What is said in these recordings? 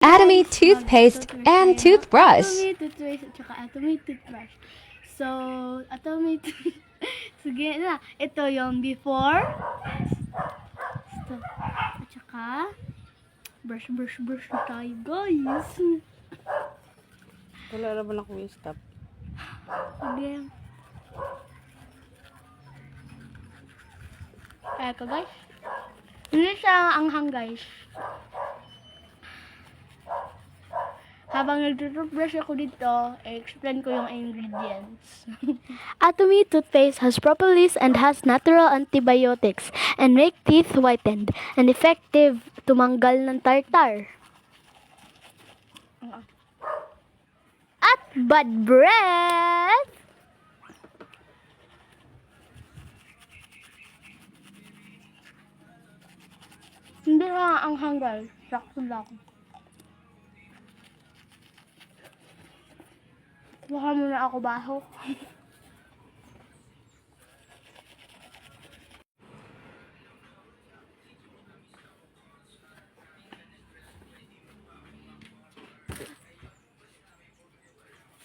Atomy toothpaste and toothbrush. Atomy toothpaste at saka Atomy toothbrush. So, Atomy sige na. Ito yung before. Ito. At saka brush na tayo, guys. Wala naman akong stop. Sige. Eto, guys. Hindi siya anghang, guys. Habang nag-toothbrush ako dito, explain ko yung ingredients. Atomy toothpaste has propolis and has natural antibiotics and make teeth whitened and effective tumanggal ng tartar. At bad breath! Hindi na ang hanggal. Sakto lang. Baka muna ako baho.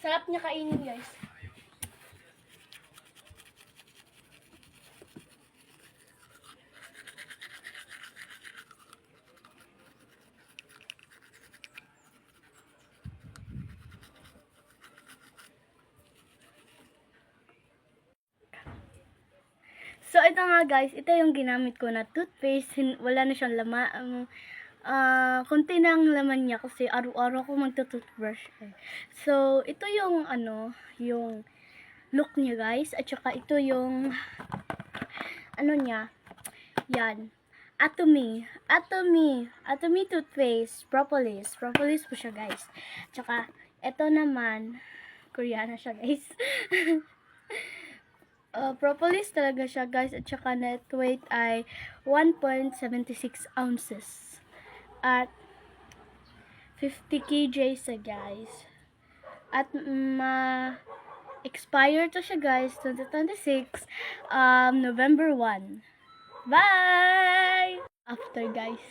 Sarap niya kainin, guys. So, ito nga guys, ito yung ginamit ko na toothpaste. Wala na siyang laman. Konti na ang laman niya kasi araw-araw ko magto-toothbrush. So, ito yung yung look niya guys. At saka ito yung niya. Yan. Atomy toothpaste. Propolis po siya guys. At saka, ito naman, Koreana siya guys. Propolis talaga siya guys, at saka net weight ay 1.76 ounces at 50 kg siya guys, at expire to siya guys 2026 November 1. Bye after guys.